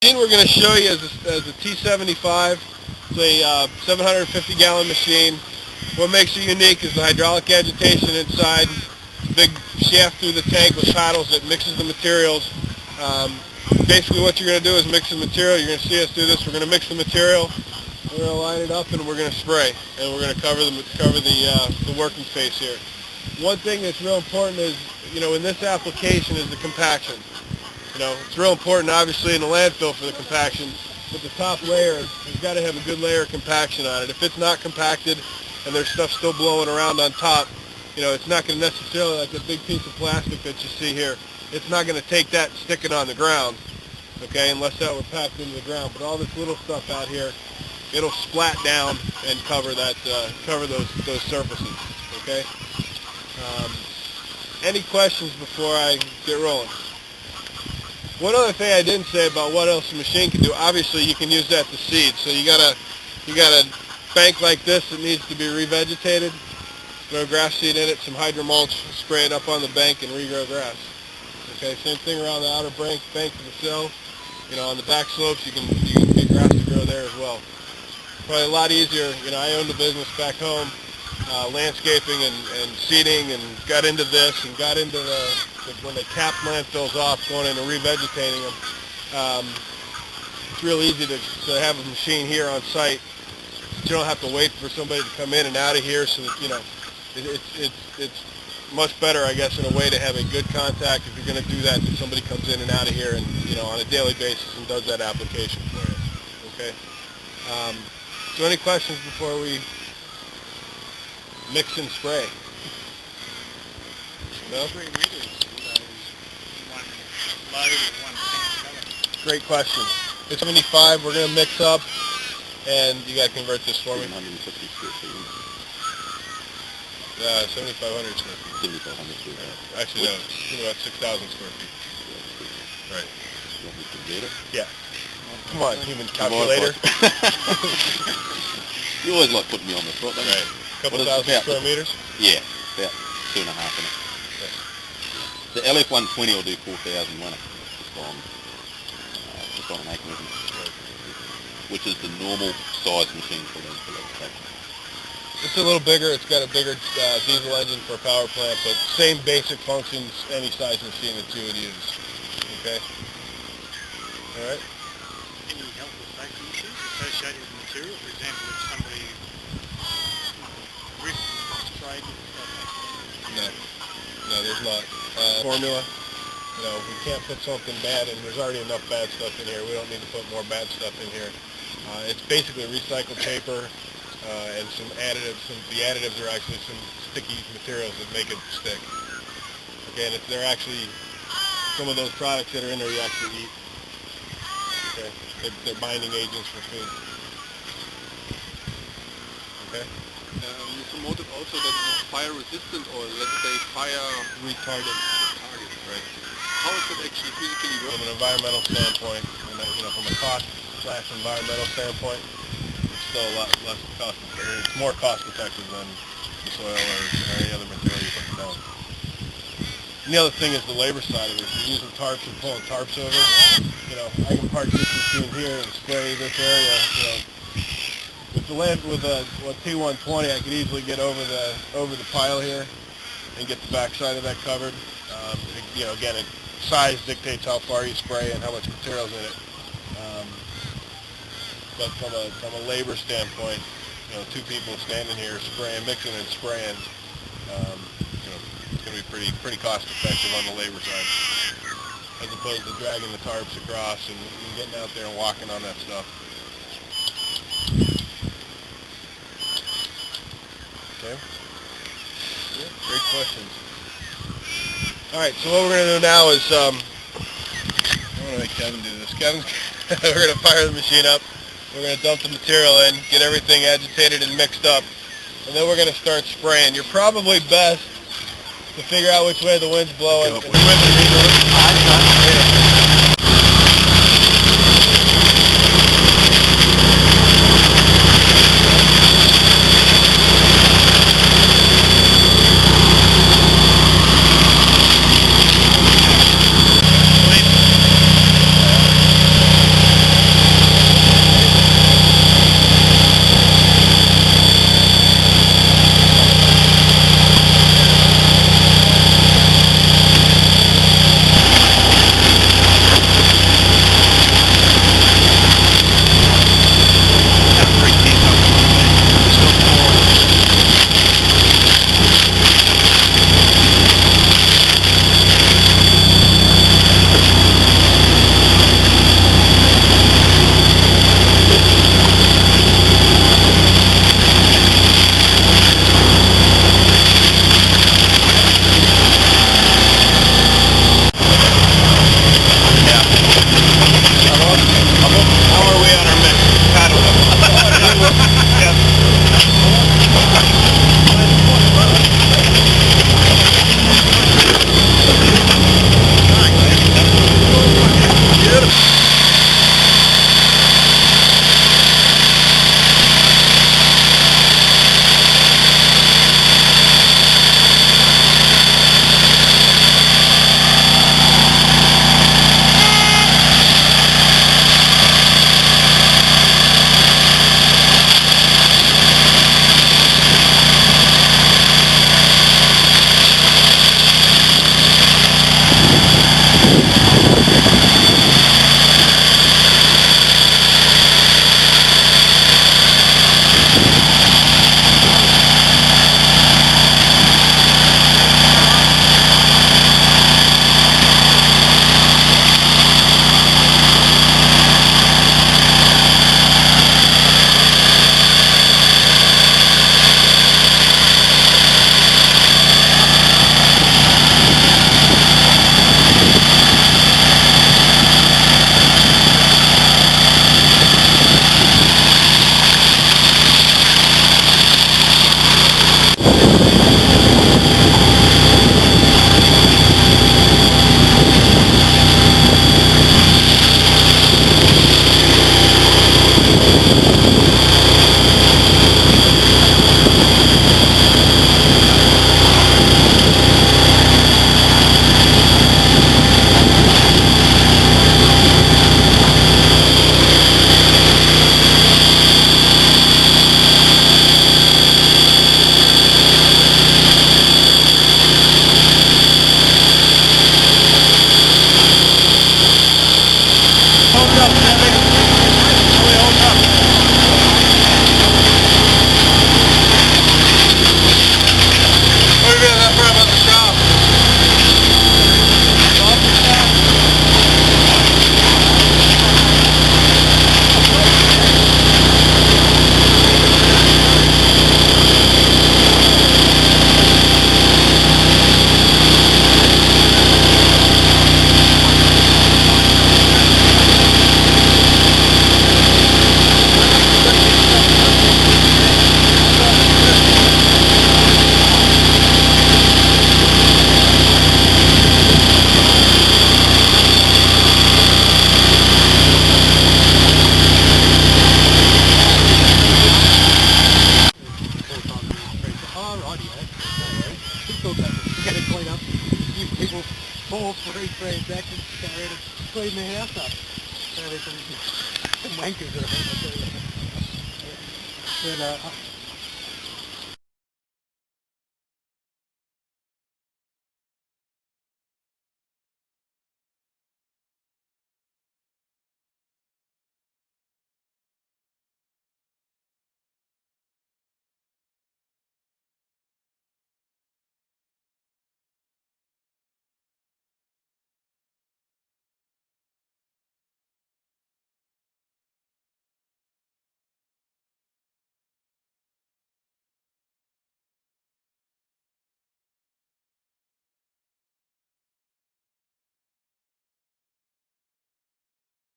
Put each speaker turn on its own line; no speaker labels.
machine we're going to show you is a T75. It's a 750-gallon machine. What makes it unique is the hydraulic agitation inside. It's a big shaft through the tank with paddles that mixes the materials. Basically what you're going to do is mix the material. You're going to see us do this. We're going to mix the material. We're going to line it up and we're going to spray. And we're going to cover the working face here. One thing that's real important is, in this application is the compaction. It's real important obviously in the landfill for the compaction, but the top layer has got to have a good layer of compaction on it. If it's not compacted and there's stuff still blowing around on top, it's not going to necessarily, like a big piece of plastic that you see here, it's not going to take that and stick it on the ground, okay, unless that were packed into the ground. But all this little stuff out here, it'll splat down and cover those surfaces, okay? Any questions before I get rolling? One other thing I didn't say about what else the machine can do, obviously you can use that to seed. So you got a bank like this that needs to be revegetated, throw grass seed in it, some hydro mulch, spray it up on the bank and regrow grass. Okay, same thing around the outer bank of the cell. On the back slopes you can get grass to grow there as well. Probably a lot easier. I owned a business back home, landscaping and seeding, and got into this and got into when they capped landfills off, going in and revegetating them. It's real easy to have a machine here on site. You don't have to wait for somebody to come in and out of here. So that, it's much better, I guess, in a way to have a good contact if you're going to do that somebody comes in and out of here and on a daily basis and does that application for you. Okay. So any questions before we mix and spray? No? Great question. It's 75. We're going to mix up, and you got to convert this for me.
750 square feet.
7,500 square feet.
7,500 square feet.
Actually, no. It's about 6,000 square feet. Right.
You want me to get it?
Yeah. Come on, human calculator.
You always like putting me on the spot, don't you?
Right. A couple thousand square meters?
Yeah, about 2.5 in it. The LF120 will do 4,000 winter, just on an acre, which is the normal size machine for landfill application.
It's a little bigger. It's got a bigger diesel engine for a power plant, but same basic functions any size machine that you would use. Okay. All right.
Any health or safety issues associated with the material? For example, if somebody sprayed
No, there's not. Formula, we can't put something bad in. There's already enough bad stuff in here. We don't need to put more bad stuff in here. It's basically recycled paper and some additives. The additives are actually some sticky materials that make it stick. Okay, and they're actually some of those products that are in there you actually eat. Okay, they're binding agents for food. Okay.
You promoted also that it's fire resistant, or let's say fire
retardant.
Right. How is it actually physically work?
From an environmental standpoint, from a cost/environmental standpoint, it's still a lot less cost. It's more cost effective than the soil or any other material you put down. And the other thing is the labor side of it. If you're using tarps and pulling tarps over, I can park this machine here and spray this area. With a T120, I could easily get over the pile here and get the backside of that covered. Again, size dictates how far you spray and how much material's in it. But from a labor standpoint, two people standing here spraying, mixing and spraying, it's going to be pretty cost effective on the labor side, as opposed to dragging the tarps across and getting out there and walking on that stuff. Okay. Yeah, great questions. All right, so what we're going to do now is, I'm going to make Kevin do this. We're going to fire the machine up. We're going to dump the material in, get everything agitated and mixed up, and then we're going to start spraying. You're probably best to figure out which way the wind's blowing. And
body spray infection, got ready to clean the house up. There's some wankers that are home. But